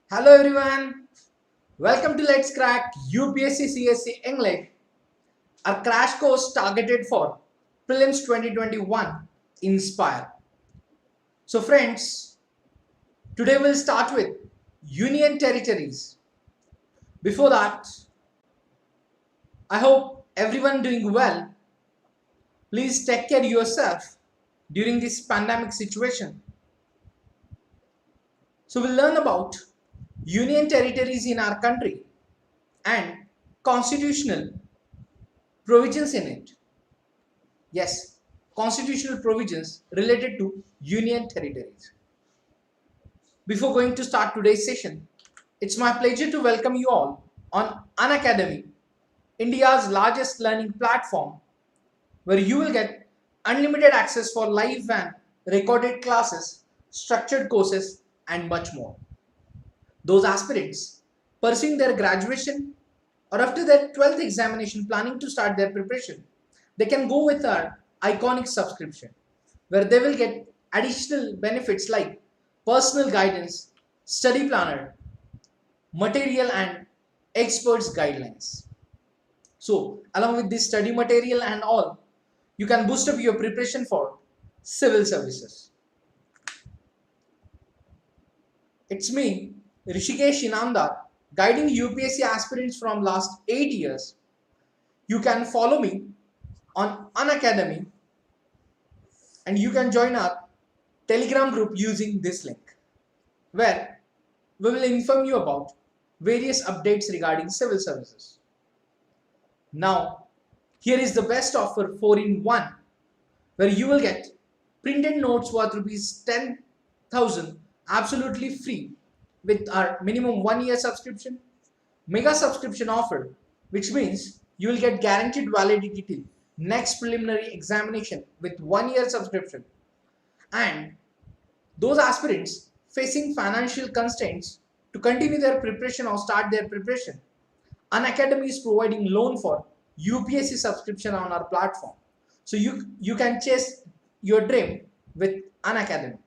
Hello everyone, welcome to Let's Crack UPSC CSE English, a crash course targeted for Prelims 2021 Inspire. So friends, today we'll start with Union Territories. Before that, I hope everyone doing well. Please take care of yourself during this pandemic situation. So we'll learn about Union Territories in our country and constitutional provisions in it. Yes, constitutional provisions related to union territories. Before going to start today's session, it's my pleasure to welcome you all on Unacademy, India's largest learning platform, where you will get unlimited access for live and recorded classes, structured courses, and much more. Those aspirants pursuing their graduation or after their 12th examination planning to start their preparation, they can go with our iconic subscription where they will get additional benefits like personal guidance, study planner, material and experts guidelines. So along with this study material and all, you can boost up your preparation for civil services. It's me, Rushikesh Inamdar, guiding UPSC aspirants from last 8 years. You can follow me on Unacademy and you can join our Telegram group using this link, where we will inform you about various updates regarding civil services. Now, here is the best offer 4-in-1, where you will get printed notes worth rupees 10,000 absolutely free with our minimum 1 year subscription, mega subscription offer, which means you will get guaranteed validity till next preliminary examination with 1 year subscription, and those aspirants facing financial constraints to continue their preparation or start their preparation, Unacademy is providing loan for UPSC subscription on our platform. So you can chase your dream with Unacademy.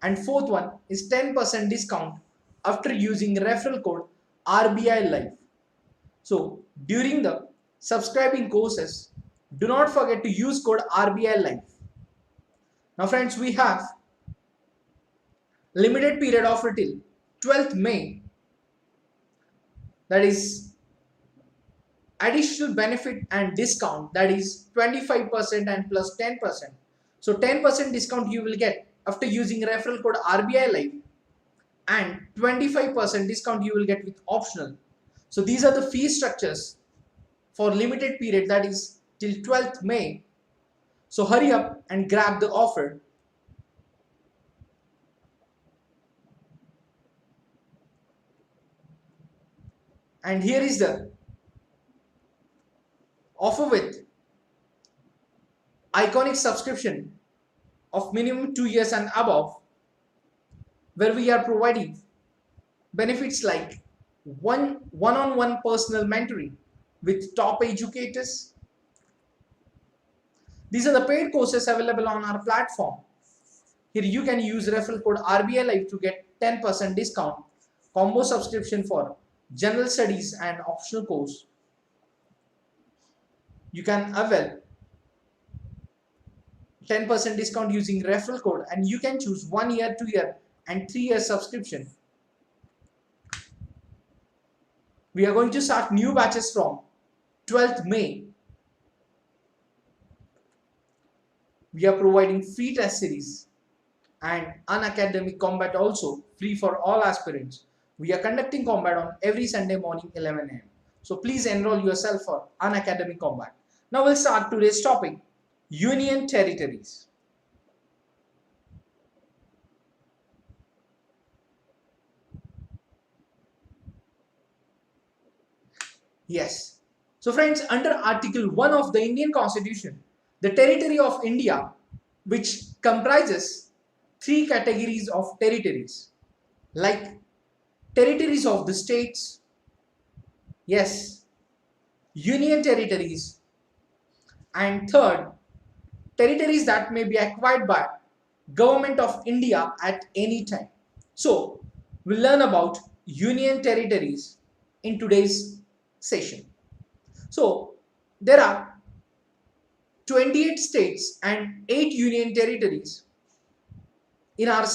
And fourth one is 10% discount after using referral code RBI Live. So during the subscribing courses, do not forget to use code RBI Live. Now friends, we have limited period offer till 12th May. That is additional benefit and discount, that is 25% and plus 10%. So 10% discount you will get after using referral code RBI Live, and 25% discount you will get with optional. So these are the fee structures for limited period, that is till 12th May. So hurry up and grab the offer. And here is the offer with iconic subscription of minimum 2 years and above, where we are providing benefits like one-on-one personal mentoring with top educators. These are the paid courses available on our platform. Here you can use referral code RBI Live to get 10% discount, combo subscription for general studies and optional course. You can avail 10% discount using referral code, and you can choose 1 year, 2 year and 3 year subscription. We are going to start new batches from 12th May. We are providing free test series and Unacademy combat also free for all aspirants. We are conducting combat on every Sunday morning 11 AM. So please enroll yourself for Unacademy combat. Now we'll start today's topic, Union Territories. Yes. So friends, under Article 1 of the Indian Constitution, the territory of India, which comprises 3 categories of territories, like territories of the states, yes, union territories, and third, territories that may be acquired by Government of India at any time. So we'll learn about union territories in today's session. So there are 28 states and 8 union territories. In our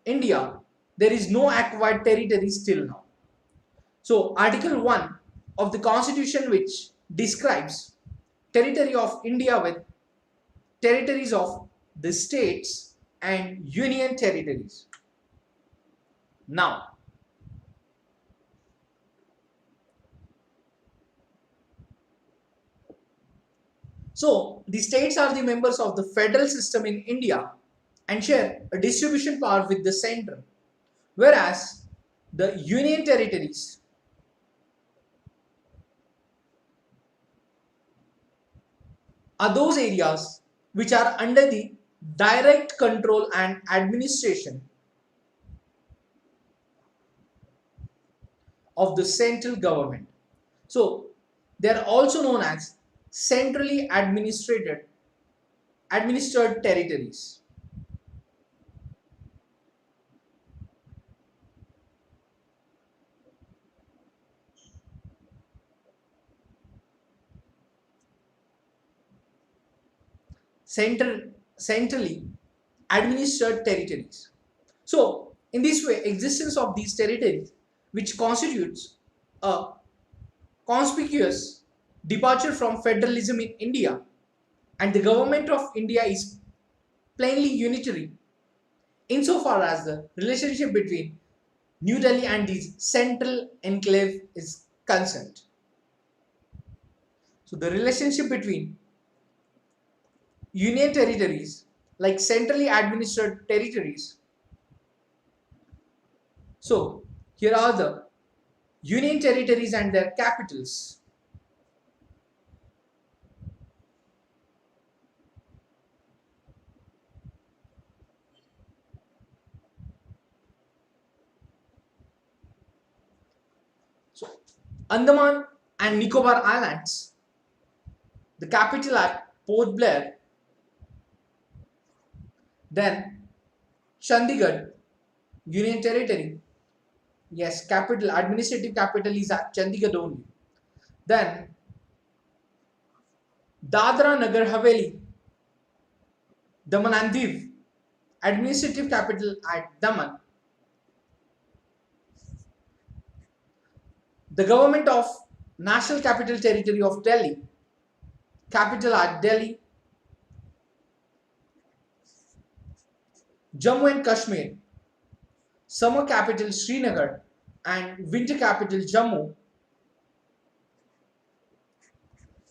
India, there is no acquired territory still now. So Article 1 of the Constitution, which describes territory of India with territories of the states and union territories. Now, so the states are the members of the federal system in India and share a distribution power with the center, whereas the union territories are those areas which are under the direct control and administration of the central government. So they are also known as centrally administered territories. Centrally administered territories. So in this way, existence of these territories, which constitutes a conspicuous departure from federalism in India, and the government of India is plainly unitary insofar as the relationship between New Delhi and the central enclave is concerned. So the relationship between union territories like centrally administered territories. So here are the union territories and their capitals. So Andaman and Nicobar Islands, the capital at Port Blair. Then Chandigarh, Union Territory. Yes, capital, administrative capital is at Chandigarh only. Then Dadra Nagar Haveli, Daman and Diu, administrative capital at Daman. The government of National Capital Territory of Delhi, capital at Delhi. Jammu and Kashmir, summer capital Srinagar and winter capital Jammu.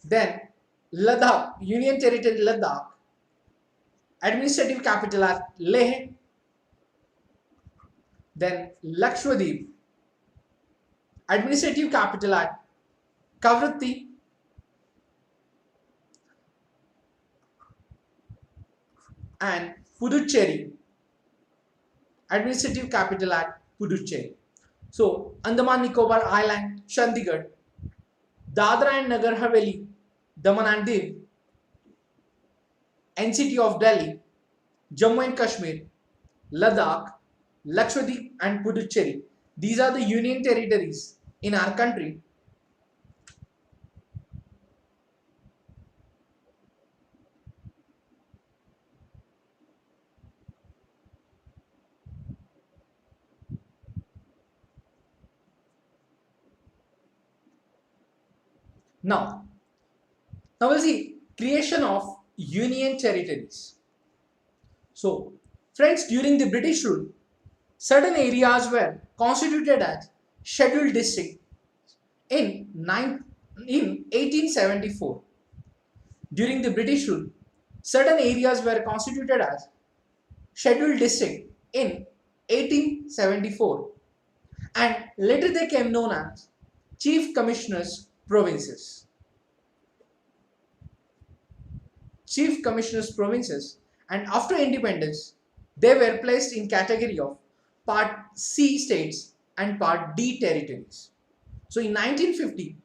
Then Ladakh, Union Territory Ladakh, administrative capital at Leh. Then Lakshadweep, administrative capital at Kavratti. And Puducherry, administrative capital at Puducherry. So Andaman Nicobar Island, Chandigarh, Dadra and Nagar Haveli, Daman and Diu, NCT of Delhi, Jammu and Kashmir, Ladakh, Lakshadweep and Puducherry. These are the union territories in our country. Now we'll see creation of union territories. So friends, during the British rule, certain areas were constituted as scheduled districts in 1874. During the British rule, certain areas were constituted as scheduled district in 1874 and later they came known as Chief Commissioners Provinces. Chief Commissioners Provinces, and after independence they were placed in category of Part C states and Part D territories. So in 1950,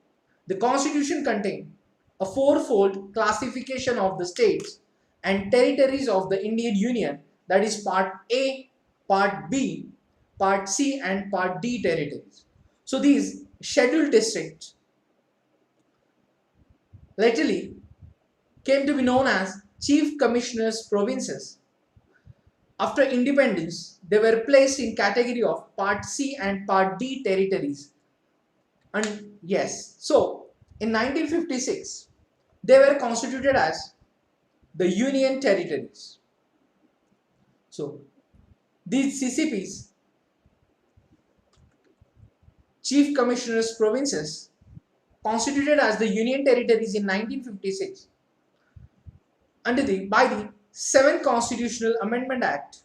the Constitution contained a fourfold classification of the states and territories of the Indian Union, that is Part A, Part B, Part C and Part D territories. So these scheduled districts latterly came to be known as Chief Commissioners Provinces. After independence, they were placed in category of Part C and Part D territories. And yes, so in 1956, they were constituted as the Union Territories. So these CCPs, Chief Commissioners Provinces, constituted as the Union Territories in 1956 by the 7th Constitutional Amendment Act.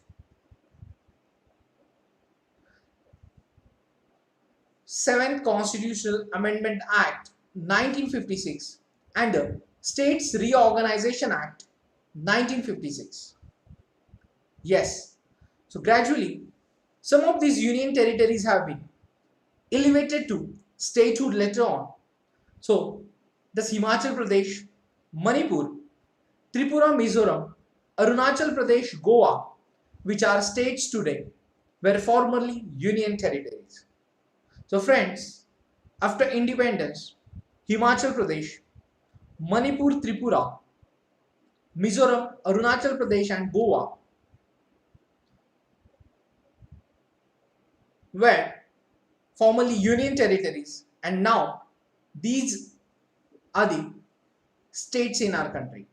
7th Constitutional Amendment Act 1956 and the States Reorganization Act 1956. Yes, so gradually some of these union territories have been elevated to statehood later on. So thus Himachal Pradesh, Manipur, Tripura, Mizoram, Arunachal Pradesh, Goa, which are states today, were formerly union territories. So friends, after independence, Himachal Pradesh, Manipur, Tripura, Mizoram, Arunachal Pradesh and Goa were formerly union territories, and now these are the states in our country.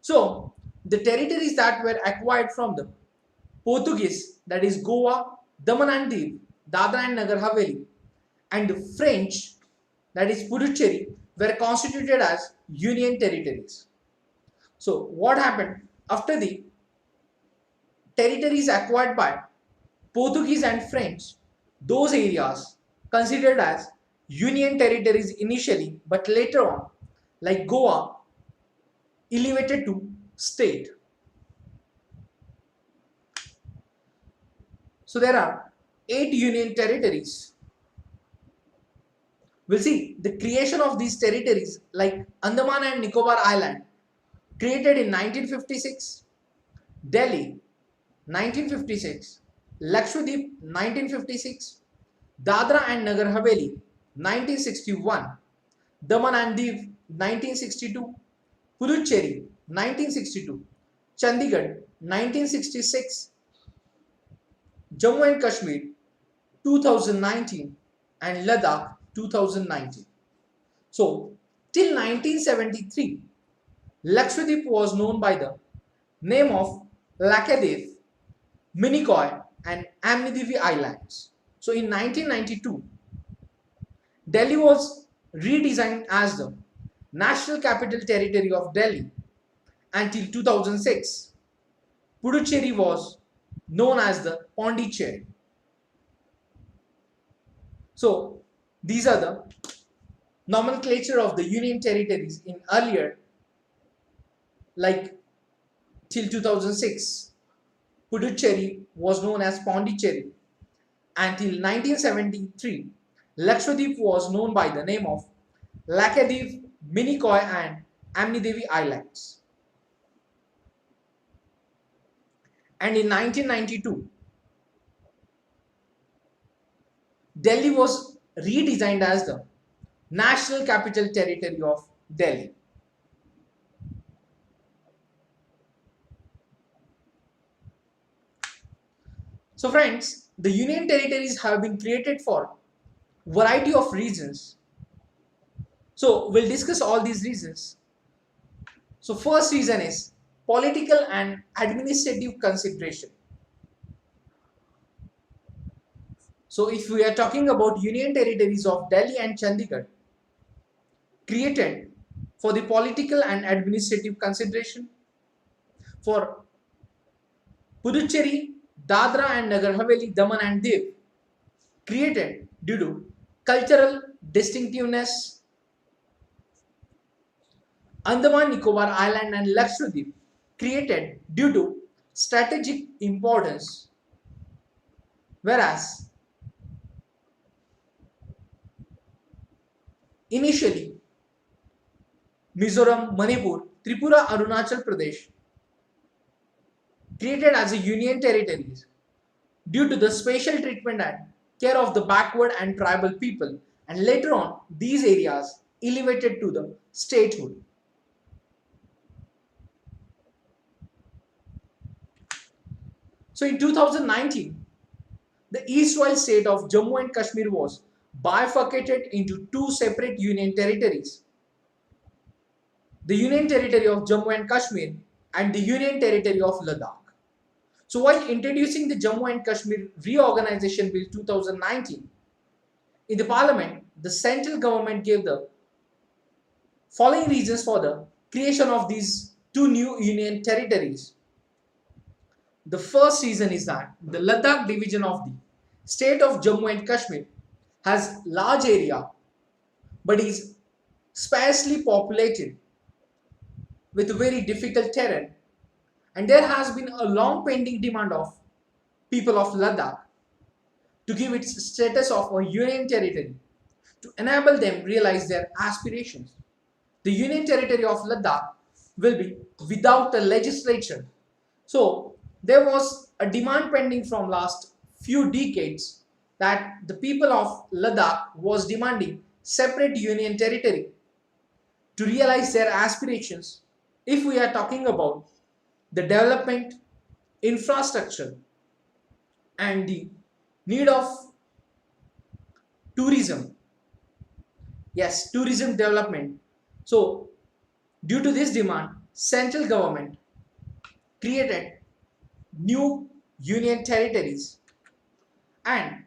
So the territories that were acquired from the Portuguese, that is Goa, Daman and Diu, Dadra and Nagar Haveli, and the French, that is Puducherry, were constituted as union territories. So what happened after the territories acquired by Portuguese and French? Those areas considered as union territories initially, but later on, like Goa, elevated to state. So there are 8 union territories. We'll see the creation of these territories like Andaman and Nicobar Island, created in 1956, Delhi 1956, Lakshadweep 1956, Dadra and Nagar Haveli 1961, Daman and Diu 1962, Puducherry 1962, Chandigarh 1966, Jammu and Kashmir 2019 and Ladakh 2019. So till 1973, Lakshadweep was known by the name of Lakshadweep, Minicoy and Amnidevi Islands. So in 1992, Delhi was redesigned as the National Capital Territory of Delhi. Until 2006, Puducherry was known as the Pondicherry. So these are the nomenclature of the union territories in earlier, like till 2006, Puducherry was known as Pondicherry. Until 1973, Lakshadweep was known by the name of Lakshadweep, Minicoy and Amnidevi Islands. And in 1992, Delhi was redesigned as the National Capital Territory of Delhi. So friends, the union territories have been created for variety of reasons. So we'll discuss all these reasons. So first reason is political and administrative consideration. So if we are talking about union territories of Delhi and Chandigarh, created for the political and administrative consideration, for Puducherry, Dadra and Nagar Haveli, Daman and Diu, created due to cultural distinctiveness, Andaman Nicobar Island and Lakshadweep, created due to strategic importance, whereas initially Mizoram, Manipur, Tripura, Arunachal Pradesh, created as a union territories due to the special treatment and care of the backward and tribal people, and later on these areas elevated to the statehood. So in 2019, the erstwhile state of Jammu and Kashmir was bifurcated into two separate union territories: the Union Territory of Jammu and Kashmir and the Union Territory of Ladakh. So while introducing the Jammu and Kashmir Reorganization Bill 2019 in the Parliament, the central government gave the following reasons for the creation of these two new union territories. The first reason is that the Ladakh division of the state of Jammu and Kashmir has large area but is sparsely populated with very difficult terrain, and there has been a long pending demand of people of Ladakh to give its status of a union territory to enable them realize their aspirations. The union territory of Ladakh will be without a legislature. So there was a demand pending from last few decades that the people of Ladakh was demanding separate union territory to realize their aspirations. If we are talking about the development, infrastructure, and the need of tourism, yes, tourism development. So due to this demand, central government created new union territories. And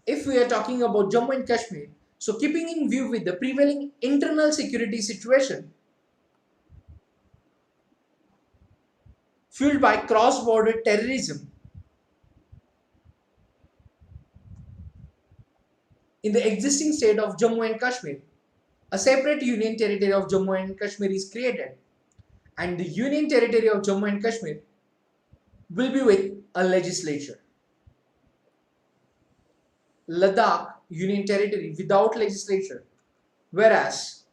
if we are talking about Jammu and Kashmir, so keeping in view with the prevailing internal security situation fueled by cross-border terrorism in the existing state of Jammu and Kashmir, a separate union territory of Jammu and Kashmir is created, and the union territory of Jammu and Kashmir will be with a legislature. Ladakh union territory without legislature, whereas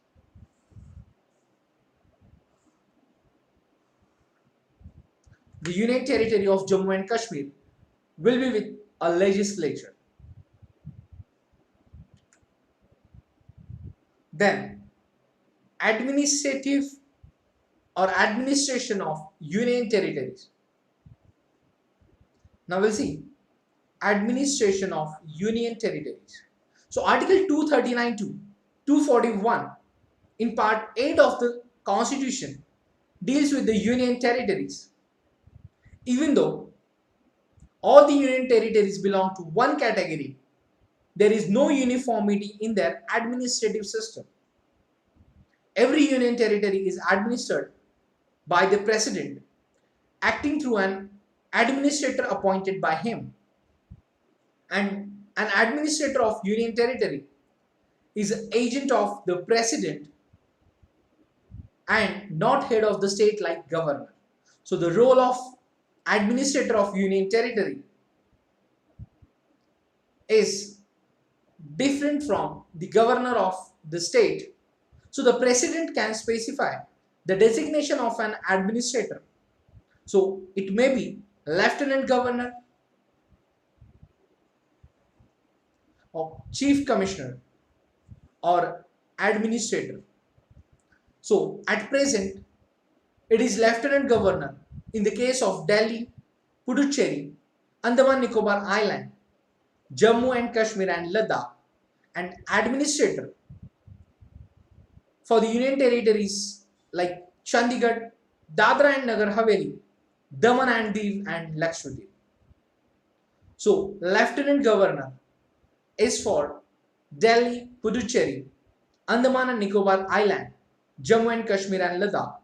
the union territory of Jammu and Kashmir will be with a legislature. Then administrative or administration of union territories. Now we'll see administration of union territories. So Article 239 to 241 in Part 8 of the Constitution deals with the union territories. Even though all the union territories belong to one category, there is no uniformity in their administrative system. Every union territory is administered by the president, acting through an administrator appointed by him. And an administrator of union territory is an agent of the president and not head of the state like governor. So the role of administrator of union territory is different from the governor of the state. So the president can specify the designation of an administrator. So it may be lieutenant governor or chief commissioner or administrator. So at present it is lieutenant governor in the case of Delhi, Puducherry, Andaman Nicobar Island, Jammu and Kashmir and Ladakh, and administrator for the union territories like Chandigarh, Dadra and Nagar Haveli, Daman and Diu and Lakshadweep. So lieutenant governor is for Delhi, Puducherry, Andaman and Nicobar Island, Jammu and Kashmir and Ladakh,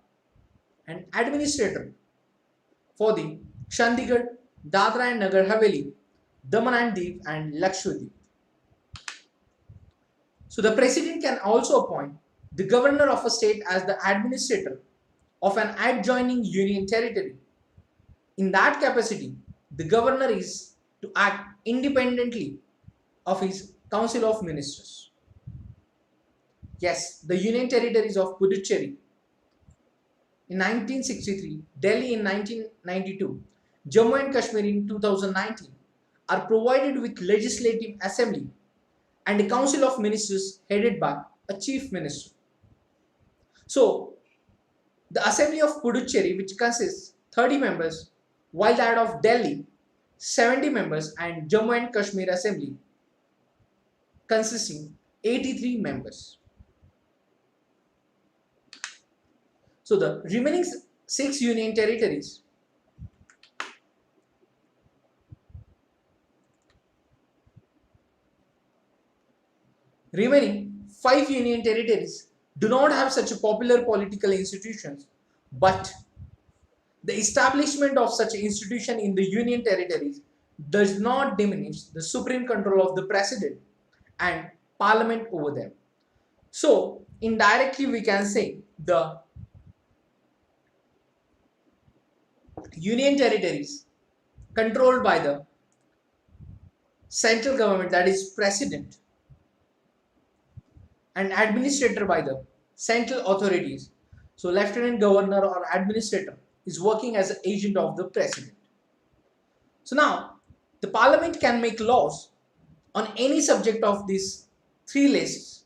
and administrator for the Chandigarh, Dadra and Nagar Haveli, Daman and Diu and Lakshadweep. So the president can also appoint the governor of a state as the administrator of an adjoining union territory. In that capacity, the governor is to act independently of his council of ministers. Yes, the union territories of Puducherry in 1963, Delhi in 1992, Jammu and Kashmir in 2019, are provided with legislative assembly and a council of ministers headed by a chief minister. So, the assembly of Puducherry, which consists 30 members, while that of Delhi 70 members, and Jammu and Kashmir assembly consisting 83 members. So the remaining 6 union territories remaining 5 union territories do not have such a popular political institutions, but the establishment of such institution in the union territories does not diminish the supreme control of the president and parliament over them. So indirectly we can say the union territories controlled by the central government, that is president, and administrator by the central authorities. So lieutenant governor or administrator is working as an agent of the president. So now the parliament can make laws on any subject of these 3 lists,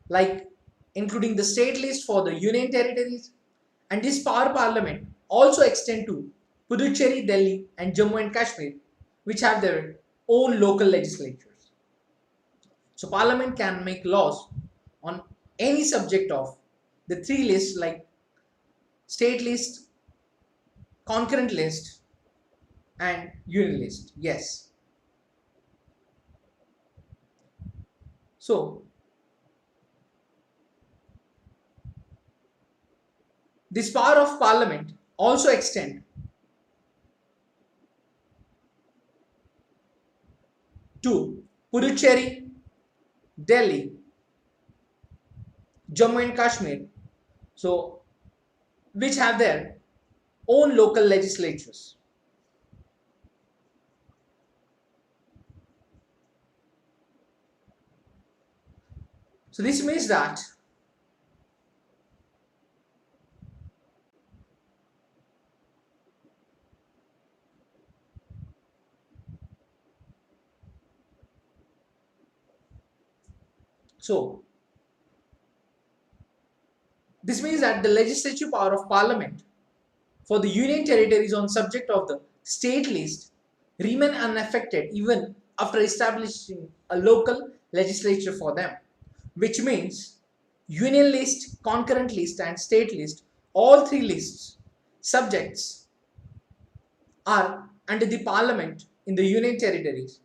like including the state list for the union territories, and this power parliament also extend to Puducherry, Delhi and Jammu and Kashmir, which have their own local legislatures. So parliament can make laws on any subject of the 3 lists, like state list, concurrent list and union list. Yes. So this power of parliament also extend to Puducherry, Delhi, Jammu and Kashmir, so which have their own local legislatures. So this means that the legislative power of parliament for the union territories on subject of the state list remain unaffected even after establishing a local legislature for them, which means union list, concurrent list and state list, all 3 lists subjects are under the parliament in the union territories.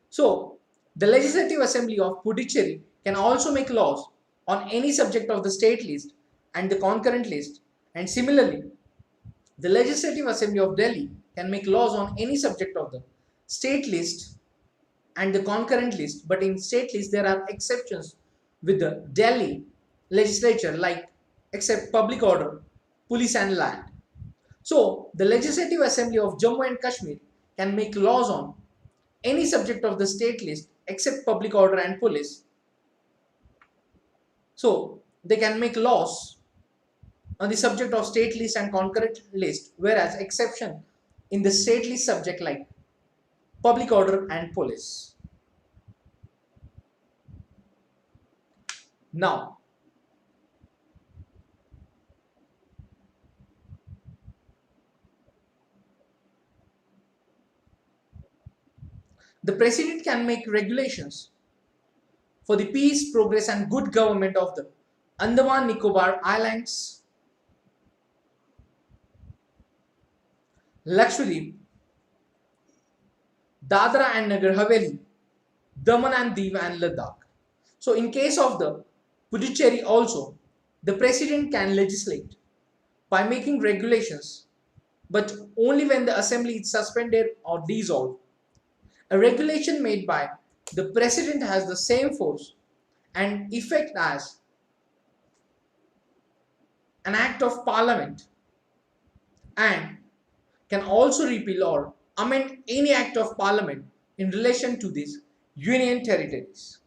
So the legislative assembly of Puducherry can also make laws on any subject of the state list and the concurrent list, and similarly the legislative assembly of Delhi can make laws on any subject of the state list and the concurrent list, but in state list there are exceptions with the Delhi legislature, like except public order, police and land. So the legislative assembly of Jammu and Kashmir can make laws on any subject of the state list except public order and police. So they can make laws on the subject of state list and concurrent list, whereas exception in the state list subject like public order and police. Now the president can make regulations for the peace, progress and good government of the Andaman Nicobar Islands, Lakshadweep, Dadra and Nagar Haveli, Daman and Diu and Ladakh. So in case of the Puducherry also, the president can legislate by making regulations, but only when the assembly is suspended or dissolved. A regulation made by the president has the same force and effect as an act of parliament and can also repeal or amend any act of parliament in relation to these union territories.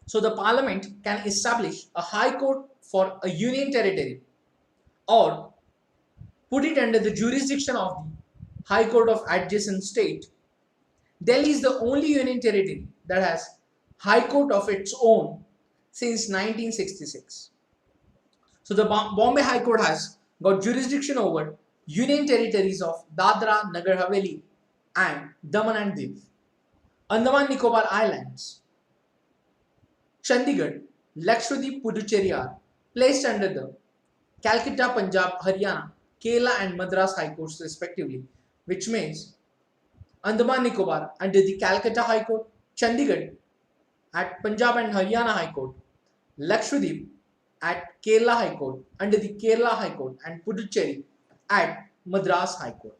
So the parliament can establish a high court for a union territory or put it under the jurisdiction of the High Court of adjacent state, Delhi is the only union territory that has High Court of its own since 1966. So the Bombay High Court has got jurisdiction over union territories of Dadra, Nagar Haveli and Daman and Diu, Andaman Nicobar Islands, Chandigarh, Lakshadweep, Puducherry are placed under the Calcutta, Punjab, Haryana, Kerala and Madras High Courts respectively, which means Andaman Nicobar under the Calcutta High Court, Chandigarh at Punjab and Haryana High Court, Lakshadweep at Kerala High Court under the Kerala High Court and Puducherry at Madras High Court.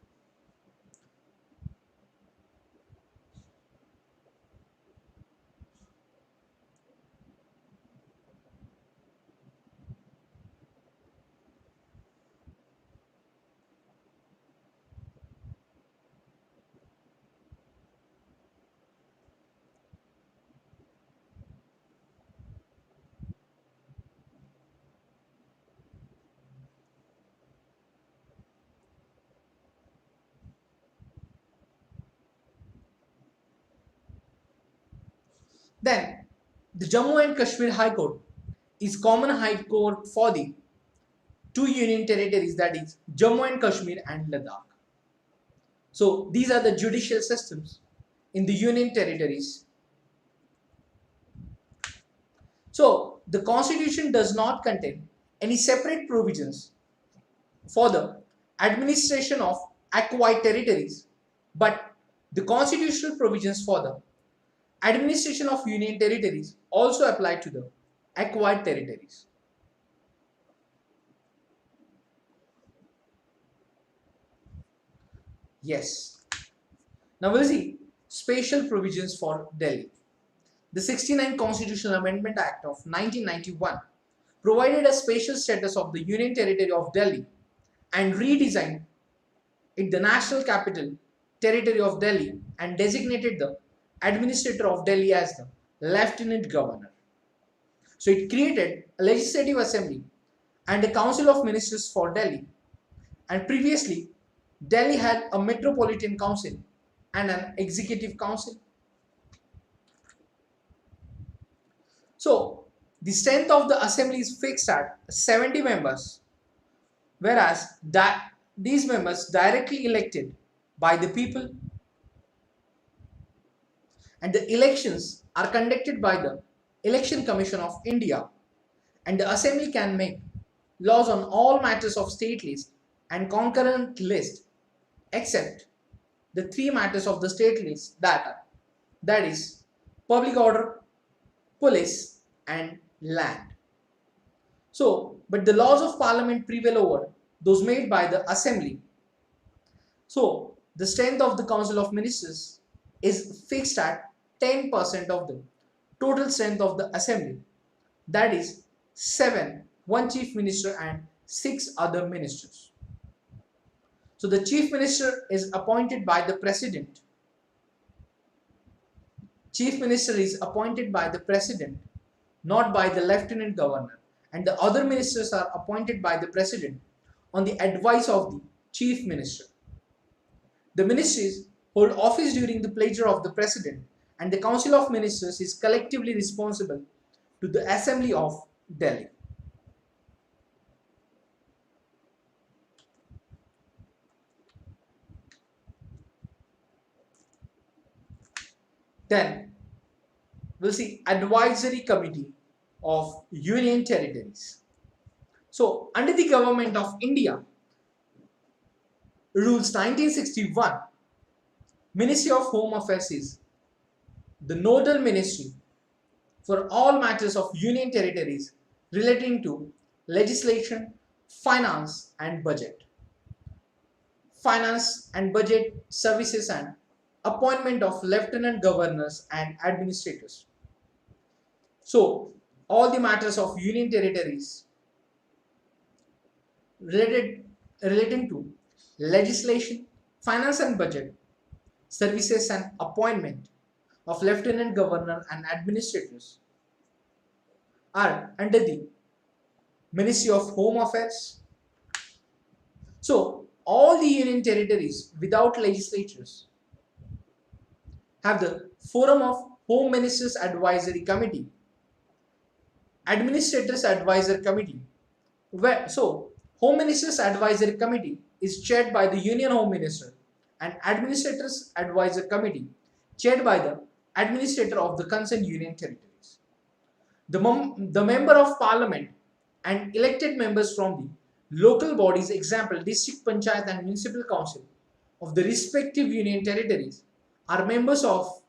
Then the Jammu and Kashmir High Court is common high court for the two union territories, that is Jammu and Kashmir and Ladakh. So these are the judicial systems in the union territories. So the constitution does not contain any separate provisions for the administration of acquired territories, but the constitutional provisions for the administration of union territories also apply to the acquired territories. Yes. Now we'll see special provisions for Delhi. The 69 Constitutional Amendment Act of 1991 provided a special status of the Union Territory of Delhi and redesigned it the National Capital Territory of Delhi and designated the Administrator of Delhi as the Lieutenant Governor. So it created a Legislative Assembly and a Council of Ministers for Delhi, and previously Delhi had a Metropolitan Council and an Executive Council. So the strength of the assembly is fixed at 70 members, whereas these members directly elected by the people, and the elections are conducted by the Election Commission of India, and the assembly can make laws on all matters of state list and concurrent list except the three matters of the state list, that is public order, police and land. So, but the laws of parliament prevail over those made by the assembly. So, the strength of the council of ministers is fixed at 10% of the total strength of the assembly, that is 7, 1 chief minister and 6 other ministers. So the chief minister is appointed by the president. Chief minister is appointed by the president, not by the lieutenant governor, and the other ministers are appointed by the president on the advice of the chief minister. The ministries hold office during the pleasure of the president, and the council of ministers is collectively responsible to the assembly of Delhi. Then we'll see advisory committee of union territories. So under the government of India rules 1961, Ministry of Home Affairs is the nodal ministry for all matters of union territories relating to legislation, finance and budget, finance and budget services and appointment of lieutenant governors and administrators. So all the matters of union territories relating to legislation, finance and budget, services and appointment of lieutenant governor and administrators are under the Ministry of Home Affairs. So all the union territories without legislatures have the Forum of Home Ministers Advisory Committee, Administrators Advisory Committee. Home Ministers Advisory Committee is chaired by the Union Home Minister, and Administrators Advisory Committee chaired by the Administrator of the concerned Union Territories. The Member of Parliament and elected members from the local bodies, example District Panchayat and Municipal Council of the respective Union Territories, are members of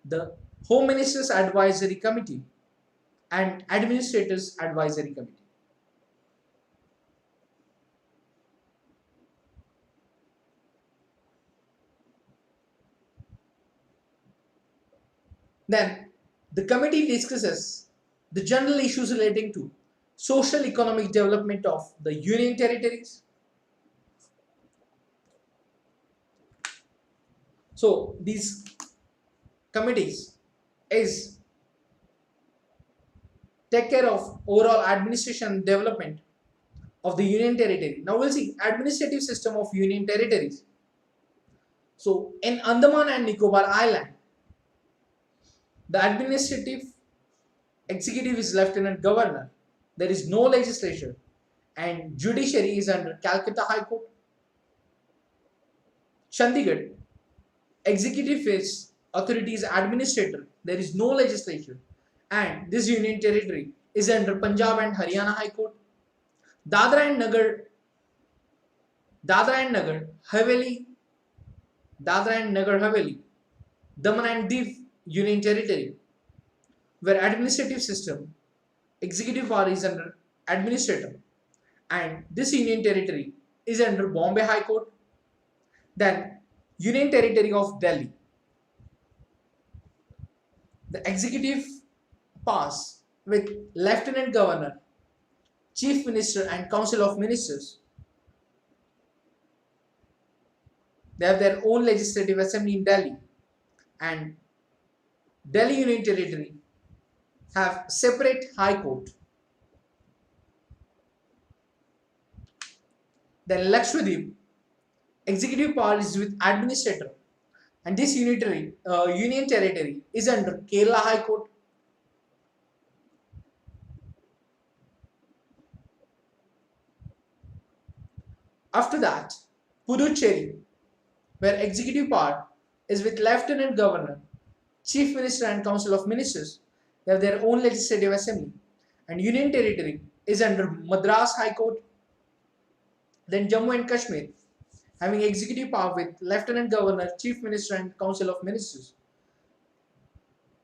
the Home Ministers Advisory Committee and Administrators Advisory Committee. Then the committee discusses the general issues relating to social economic development of the union territories. So these committees is take care of overall administration and development of the union territory. Now we'll see administrative system of union territories. So in Andaman and Nicobar Island, the administrative executive is Lieutenant Governor. There is no legislature, and judiciary is under Calcutta High Court. Chandigarh, executive is authority is administrator. There is no legislature, and this union territory is under Punjab and Haryana High Court. Dadra and Nagar Haveli, Daman and Div Union Territory, where administrative system, executive power is under administrator, and this union territory is under Bombay High Court. Then Union Territory of Delhi, the executive powers with Lieutenant Governor, Chief Minister and Council of Ministers. They have their own legislative assembly in Delhi, and Delhi Union Territory have separate High Court. Then Lakshadweep, executive power is with administrator, and this union territory is under Kerala High Court. After that, Puducherry, where executive power is with Lieutenant Governor, Chief Minister and Council of Ministers. They have their own legislative assembly, and Union Territory is under Madras High Court. Then Jammu and Kashmir, having executive power with Lieutenant Governor, Chief Minister and Council of Ministers.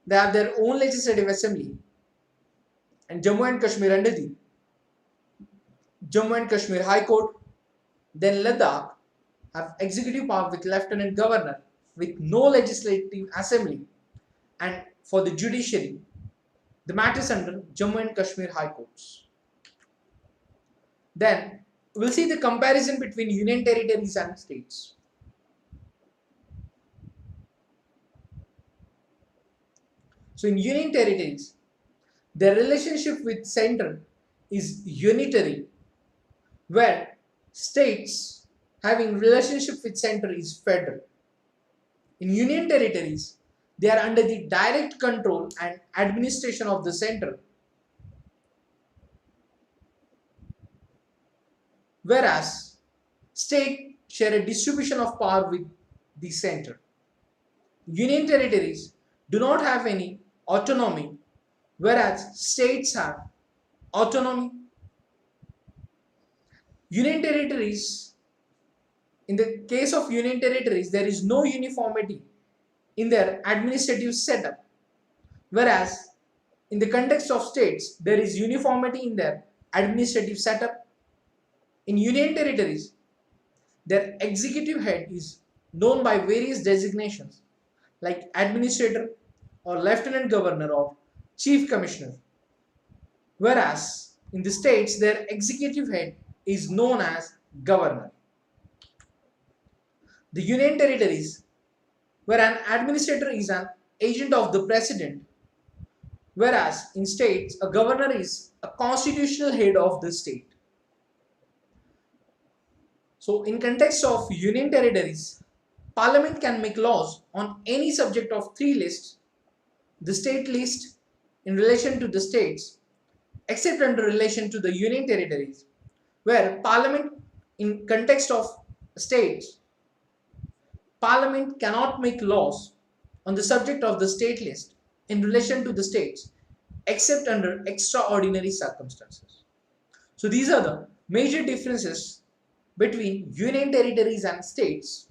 They have their own legislative assembly, and Jammu and Kashmir under the Jammu and Kashmir High Court. Then Ladakh have executive power with Lieutenant Governor with no legislative assembly, and for the judiciary, the matters under Jammu and Kashmir High Courts. Then we'll see the comparison between union territories and states. So in union territories, their relationship with center is unitary, where states having relationship with center is federal. In union territories, they are under the direct control and administration of the center, whereas states share a distribution of power with the center. Union territories do not have any autonomy, whereas states have autonomy. Union territories, in the case of union territories, there is no uniformity in their administrative setup, whereas in the context of states, there is uniformity in their administrative setup. In union territories, their executive head is known by various designations like administrator or lieutenant governor or chief commissioner, whereas in the states, their executive head is known as governor. The union territories, where an administrator is an agent of the president, whereas in states, a governor is a constitutional head of the state. So in context of union territories, Parliament can make laws on any subject of three lists: the state list in relation to the states, except under relation to the union territories, where Parliament in context of states, Parliament cannot make laws on the subject of the state list in relation to the states, except under extraordinary circumstances. So these are the major differences between union territories and states.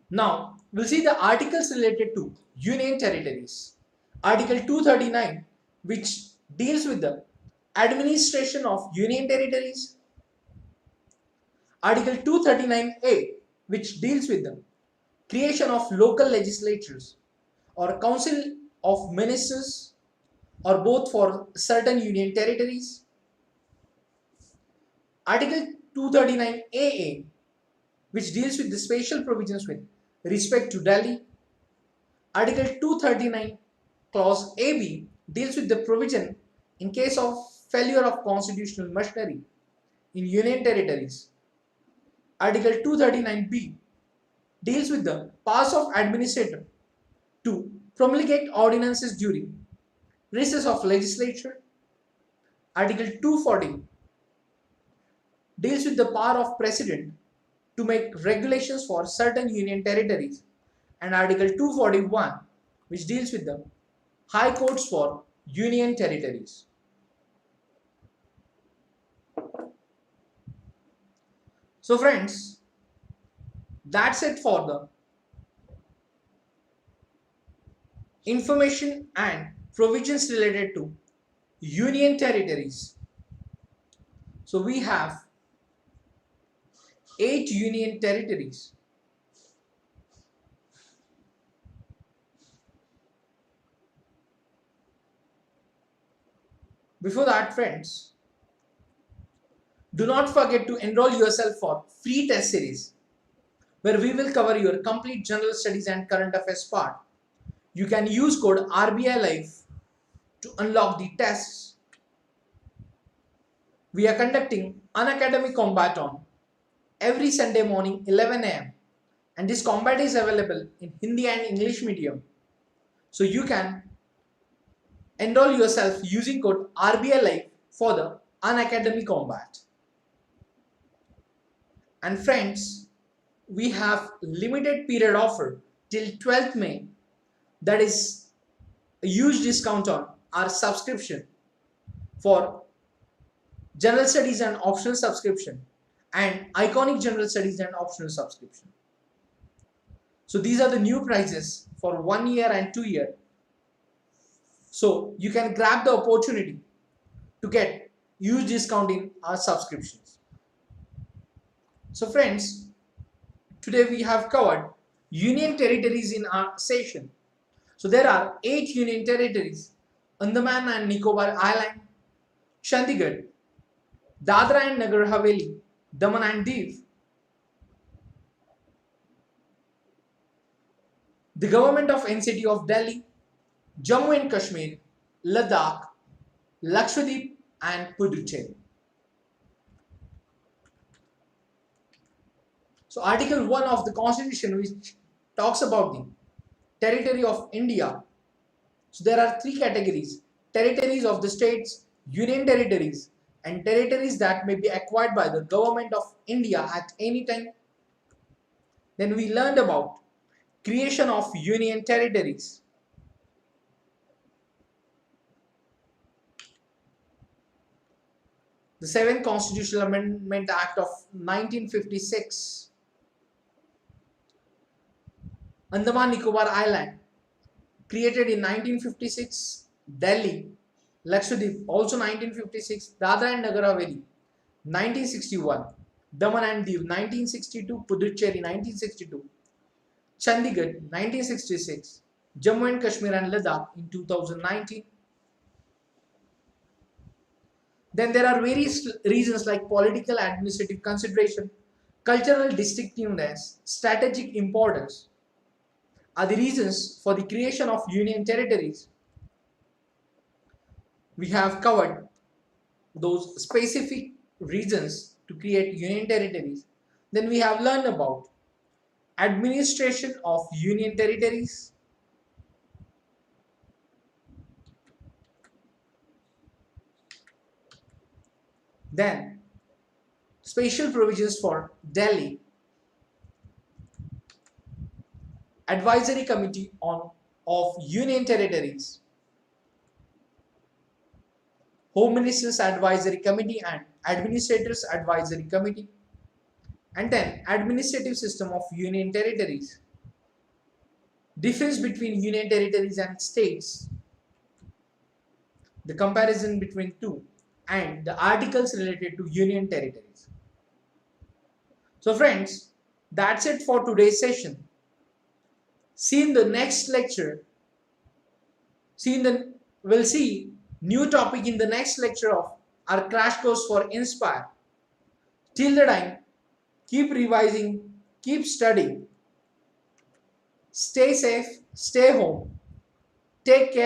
Now, we'll see the articles related to union territories. Article 239, which deals with the administration of union territories. Article 239A, which deals with the creation of local legislatures or council of ministers or both for certain union territories. Article 239AA, which deals with the special provisions with respect to Delhi. Article 239 clause AB deals with the provision in case of failure of constitutional machinery in union territories. Article 239B deals with the powers of administrator to promulgate ordinances during recess of legislature. Article 240 deals with the power of president to make regulations for certain union territories, and Article 241, which deals with the high courts for union territories. So friends, that's it for the information and provisions related to union territories. So we have 8 union territories. Before that, friends, do not forget to enroll yourself for free test series where we will cover your complete general studies and current affairs part. You can use code RBI Live to unlock the tests. We are conducting Unacademy Combaton every Sunday morning 11 am, and this combat is available in Hindi and English medium. So you can enroll yourself using code RBI Live for the Unacademy Combat. And friends, we have limited period offer till 12th May. That is a huge discount on our subscription for general studies and optional subscription and iconic general studies and optional subscription. So these are the new prices for 1 year and 2 year. So you can grab the opportunity to get huge discount in our subscriptions. So friends, today we have covered union territories in our session. So there are 8 union territories: Andaman and Nicobar Island, Chandigarh, Dadra and Nagar Haveli, Daman and Diu, the government of NCT of Delhi, Jammu and Kashmir, Ladakh, Lakshadweep and Puducherry. So Article 1 of the Constitution, which talks about the territory of India. So there are 3 categories: territories of the states, union territories, and territories that may be acquired by the government of India at any time. Then we learned about creation of union territories. The 7th Constitutional Amendment Act of 1956. Andaman Nicobar Island, created in 1956. Delhi, Lakshadweep, also 1956. Dadra and Nagar Haveli, 1961. Daman and Diu, 1962. Puducherry, 1962. Chandigarh, 1966. Jammu and Kashmir and Ladakh in 2019. Then there are various reasons like political administrative consideration, cultural distinctiveness, strategic importance are the reasons for the creation of union territories. We have covered those specific reasons to create union territories. Then we have learned about administration of union territories, then special provisions for Delhi, advisory committee on of union territories, home ministers advisory committee and administrators advisory committee, and then administrative system of union territories, difference between union territories and states, the comparison between two, and the articles related to union territories. So friends, that's it for today's session. See in the next lecture. We'll see new topic in the next lecture of our crash course for Inspire. Till the time, keep revising, keep studying. Stay safe, stay home. Take care.